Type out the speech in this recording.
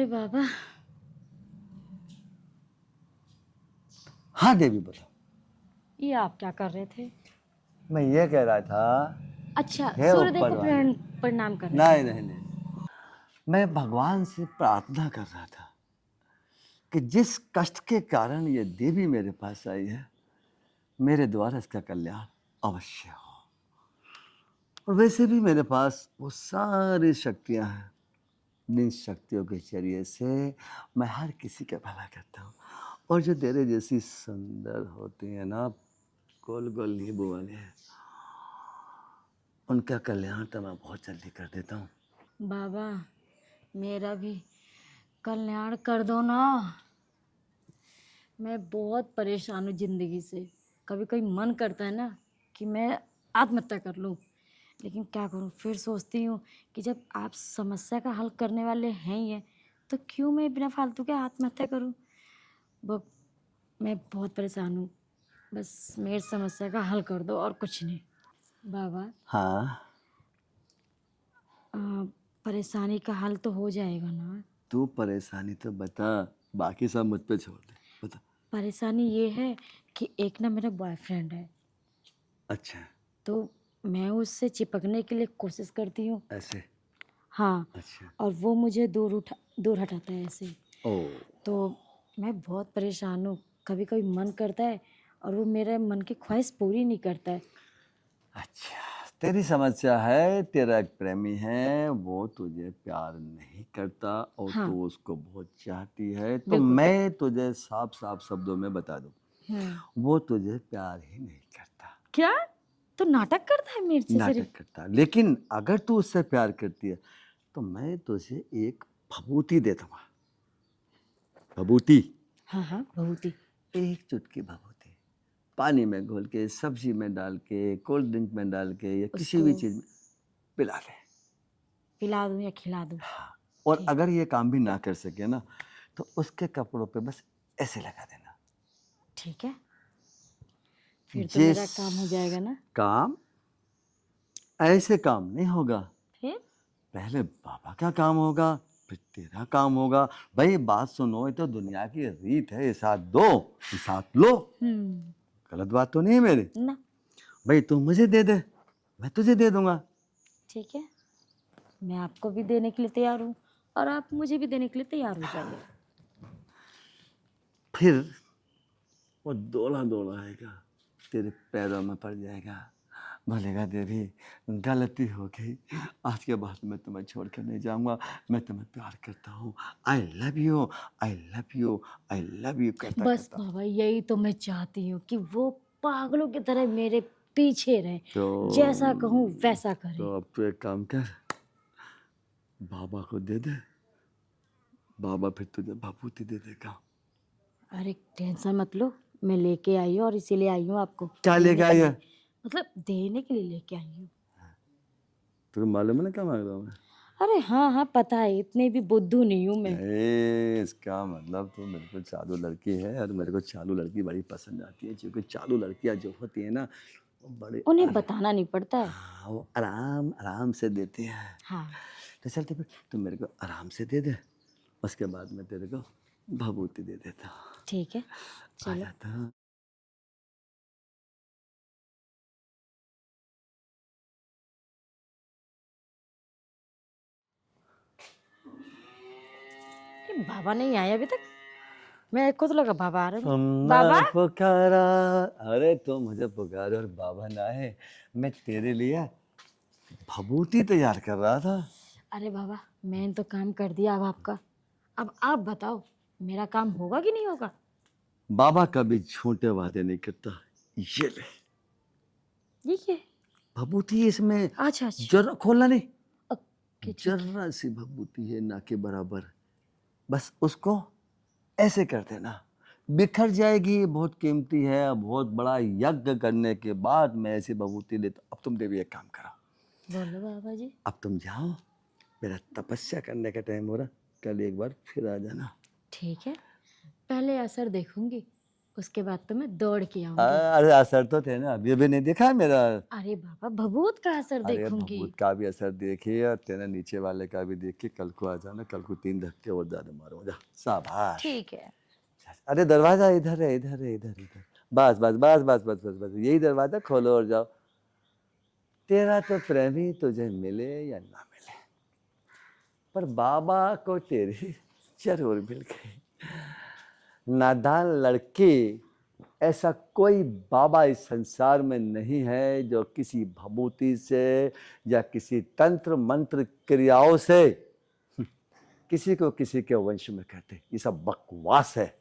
अरे बाबा। हाँ देवी बोलो। ये आप क्या कर रहे थे? मैं ये कह रहा था, अच्छा, हे सूर्यदेव ऊपर को वाले। प्रणाम कर रहे थे। नहीं नहीं नहीं, मैं भगवान से प्रार्थना कर रहा था कि जिस कष्ट के कारण ये देवी मेरे पास आई है, मेरे द्वारा इसका कल्याण अवश्य हो। और वैसे भी मेरे पास वो सारी शक्तियां हैं, जिन शक्तियों के जरिए से मैं हर किसी का भला करता हूँ। और जो तेरे जैसी सुंदर होती है ना, गोल गोल नींबू वाले, उनका कल्याण तो मैं बहुत जल्दी कर देता हूँ। बाबा, मेरा भी कल्याण कर दो ना। मैं बहुत परेशान हूँ जिंदगी से। कभी कभी मन करता है ना कि मैं आत्महत्या कर लूँ, लेकिन क्या करूँ? फिर सोचती हूँ कि जब आप समस्या का हल करने वाले हैं ही हैं, तो क्यों मैं बिना फालतू के आत्महत्या करूँ? वो मैं बहुत परेशान हूँ। बस मेरी समस्या का हल कर दो और कुछ नहीं। बाबा, हाँ, अ, परेशानी का हल तो हो जाएगा ना? तू परेशानी तो बता, बाकी सब मुझ पे छोड़ दे। बता। परेशानी ये है कि एक ना मेरा बॉयफ्रेंड है, अच्छा। तो मैं उससे चिपकने के लिए कोशिश करती हूँ। ऐसे। हाँ, अच्छा। और वो मुझे दूर हटाता है ऐसे। ओ। तो मैं बहुत परेशान हूँ। कभी कभी मन करता है और वो मेरे मन की ख्वाहिश पूरी नहीं करता है। अच्छा, तेरी समस्या है, तेरा एक प्रेमी है, वो तुझे प्यार नहीं करता और हाँ, तू उसको बहुत चाहती है। तो बिल्कुल। मैं तुझे साफ साफ शब्दों में बता दूं, हम्म। वो तुझे प्यार ही नहीं करता। क्या? तो नाटक करता है मेरे से नाटक सिर्फ? करता। लेकिन अगर तू उससे प्यार करती है तो मैं तुझे एक भभूति दे दूंगा। भभूति। हाँ हाँ, बहुत ही। एक चुटकी भभूति पानी में घोल के, सब्जी में डाल के, कोल्ड ड्रिंक में डाल के, या किसी उसको भी चीज में पिला दे। पिला दूँ या खिला दूँ? हाँ। और ठीक। अगर ये काम भी ना कर सके ना, तो उसके कपड़ों पे बस ऐसे लगा देना। ठीक है, फिर तो जिस मेरा काम हो जाएगा ना? काम ऐसे काम नहीं होगा, फिर? पहले बाबा का काम होगा, फिर तेरा काम होगा। भाई बात सुनो, ये तो दुनिया की रीत है, ये साथ दो ये साथ लो। हम्म। गलत बात तो नहीं है मेरी? ना। भाई तू मुझे दे दे, मैं तुझे दे दूंगा। ठीक है, मैं आपको भी देने के लिए तैयार हूँ और आप मुझे भी देने के लिए तैयार हो जाइए। फिर वो दौड़ा दौड़ा आएगा, तेरे पैरों में पड़ जाएगा, बोलेगा देवी गलती हो गई, आज के बाद मैं तुम्हें छोड़ कर नहीं जाऊंगा, मैं तुम्हें प्यार करता हूँ, I love you, I love you, I love you करता बस करता। बाबा, यही तो मैं चाहती हूँ कि वो पागलों की तरह मेरे पीछे रहे, तो जैसा कहूँ वैसा करे। तो अब तो एक काम कर, बाबा को दे दे, बाबा फिर तुझे भभूति दे देगा। अरे टेंशन मत लो, मैं लेके आई हूँ और इसीलिए आई हूँ आपको क्या देने लेके के आई लिए। है? मतलब देने के लिए लेके आई हूँ। तुझे मालूम है ना क्या मांग रहा हूँ मैं? अरे हाँ हाँ, पता है, इतनी भी बुद्धू नहीं हूँ मैं। इसका मतलब तो बिल्कुल चालू लड़की है, और मेरे को चालू लड़की बड़ी पसंद आती है, क्योंकि चालू लड़कियां जो होती है ना, वो बड़े उन्हें बताना नहीं पड़ता है। हाँ, वो आराम आराम से देती है। हाँ। तो चलते फिर तुम मेरे को आराम से दे दे, उसके बाद मैं तेरे को भभूति दे देता हूँ। ठीक है, आ चलो। जाता हूँ। ये बाबा नहीं आए अभी तक। मेरे को तो लगा बाबा आ रहे हैं। तुमने बाबा। पुकारा, अरे तो मुझे पुकारो और बाबा ना है, मैं तेरे लिए भभूति तैयार कर रहा था। अरे बाबा, मैंने तो काम कर दिया अब आपका। अब आप बताओ, मेरा काम होगा कि नहीं होगा? बाबा कभी झूठे वादे नहीं करता। ये ले ये क्या है? भभूति, इसमें अच्छा अच्छा। जरा खोलना नहीं, ओके, ठीक है। जरा सी भभूति है, ना के बराबर। बस उसको ऐसे कर देना, बिखर जाएगी, ये बहुत कीमती है, बहुत बड़ा यज्ञ करने के बाद मैं ऐसी भभूति लेता। अब तुम देवी एक काम करो, बोलो बाबा जी। अब तुम जाओ, मेरा तपस्या करने का टाइम हो रहा, कल एक बार फिर आ जाना। ठीक है, पहले असर देखूंगी, उसके बाद तो मैं दौड़ के आऊंगी। अरे असर तो थे ना, अभी अभी नहीं देखा है मेरा? अरे बाबा, भभूत का असर अरे देखूंगी। भभूत का भी असर देखिए और तेरे नीचे वाले का भी देखिए। कल को आ जाना, कल को 3 धक्के और ज्यादा मारो। जा शाबाश। ठीक है। अरे दरवाजा इधर है, इधर है, इधर इधर। बस बस बस बस बस बस बस, यही दरवाजा खोलो और जाओ। तेरा तो प्रेमी तुझे मिले या ना मिले, पर बाबा को तेरी जरूर मिल गई। नादान लड़की, ऐसा कोई बाबा इस संसार में नहीं है जो किसी भभूति से या किसी तंत्र मंत्र क्रियाओं से किसी को किसी के वंश में कहते। ये सब बकवास है।